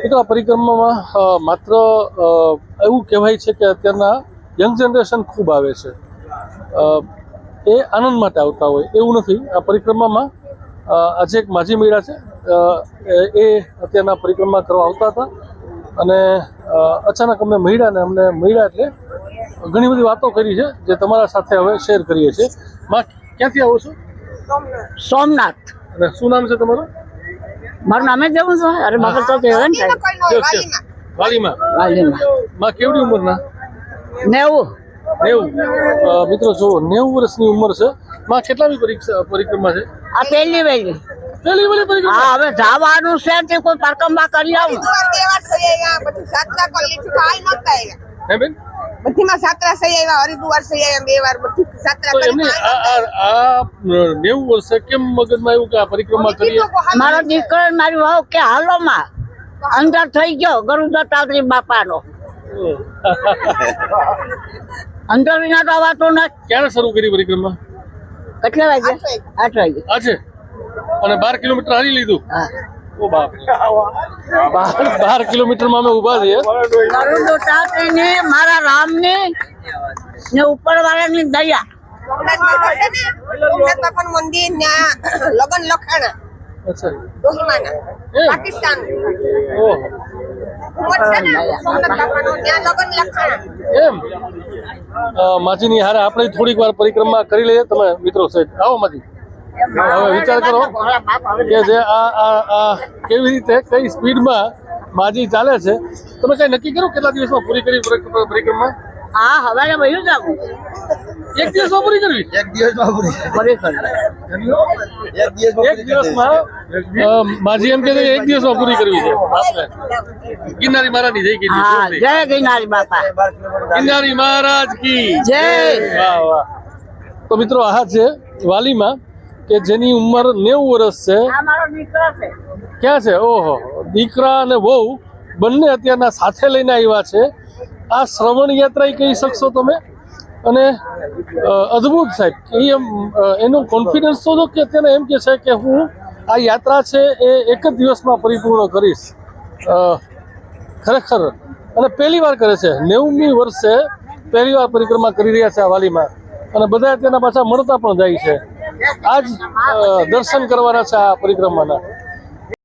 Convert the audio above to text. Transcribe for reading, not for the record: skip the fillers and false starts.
મિત્રો આ પરિક્રમામાં માત્ર એવું કહેવાય છે કે અત્યારના યંગ જનરેશન ખૂબ આવે છે, એ આનંદ માટે આવતા હોય એવું નથી. આ પરિક્રમામાં આજે એક માજી મેળા છે, એ અત્યારના પરિક્રમા કરવા આવતા હતા અને અચાનક અમને મળ્યા એટલે ઘણી બધી વાતો કરી છે જે તમારા સાથે હવે શેર કરીએ છીએ. માં, ક્યાંથી આવો છો? સોમનાથ. અને શું નામ છે તમારું? મારું નામે જેવું છે. અરે મગર તો કહેવાય ને વાલીમાં. માં કેવડી ઉંમરના? 90. મિત્રો જો 90 વર્ષની ઉંમર છે. માં કેટલામી પરિક્રમા છે? આ પહેલી વહેલી. પહેલી વાળી પરિક્રમા. હા, હવે જવાનું છે તે કોઈ પરિક્રમા કરી આવું. હે બેન? બધીમાં સાત્રા સહી આવ્યા, હરિદ્વાર સહી આવ્યા, 2 વાર બધી સાત્રા તો એમને આ 90 વર્ષે કેમ મગજમાં આવ્યું કે આ પરિક્રમા કરીએ? મારો દીકરો મારી વહુ કે હાલો માં અંદર થઈ ગયો ગરુડા તાતરી બાપાનો. અંદર વિના તો વાતો ન. ક્યારે શરૂ કરી પરિક્રમા? કેટલા વાગે? 8 વાગે. આજે. અને 12 કિલોમીટર હારી લીધું? હા. ઓ બાપ, 12 કિલોમીટરમાં અમે ઉભા છીએ. ગરુડા તાતરી ને મારા રામની ને ઉપરવાળાની દયા. સોમનાથ બાપાનું મંદિર ત્યાં લગન લખાણા. અચ્છા. ડોહીમાના પાકિસ્તાન. ઓહ. સોમનાથ બાપાનું ત્યાં લગન લખાણા. એમ માજીની હારે આપણે થોડીક વાર પરિક્રમા કરી લઈએ. તમે મિત્રો સહિત આવો માજી. હવે વિચાર કરો કે જે આ કેવી રીતે કઈ સ્પીડમાં માજી ચાલે છે. તમે કઈ નક્કી કરો કેટલા દિવસમાં પૂરી કરી પરિક્રમા? હા, હવારે વયું જાવું. એક દિવસમાં પૂરી કરવી? એક દિવસમાં પૂરી. એક દિવસમાં માજી એમ કે એક દિવસમાં પૂરી કરવી છે. ગિરનારી મહારાજની જય કીધી. હા, જય ગિરનારી બાપા. ગિરનારી મહારાજ કી જય. વાહ વાહ. તો મિત્રો આ છે વાલીમાં કે જેની ઉંમર 90 વર્ષ છે. આ મારો દીકરો છે. ક્યાં છે? ઓહો, દીકરા અને વહુ બંને અત્યારના સાથે લઈને આવ્યા છે. આ શ્રવણ યાત્રા કહી શકશો તમે. અને અદ્ભુત સાહેબ એનો કોન્ફિડન્સ તો કે અત્યારે એમ કે છે કે હું આ યાત્રા છે એ એક જ દિવસમાં પરિપૂર્ણ કરીશ. ખરેખર અને પહેલી વાર કરે છે. 90મી વર્ષે પહેલી વાર પરિક્રમા કરી રહ્યા છે આ વાલીમાં. અને બધા તેના પાછા મળતા પણ જાય છે. આજ દર્શન કરવાના છે આ પરિક્રમાના.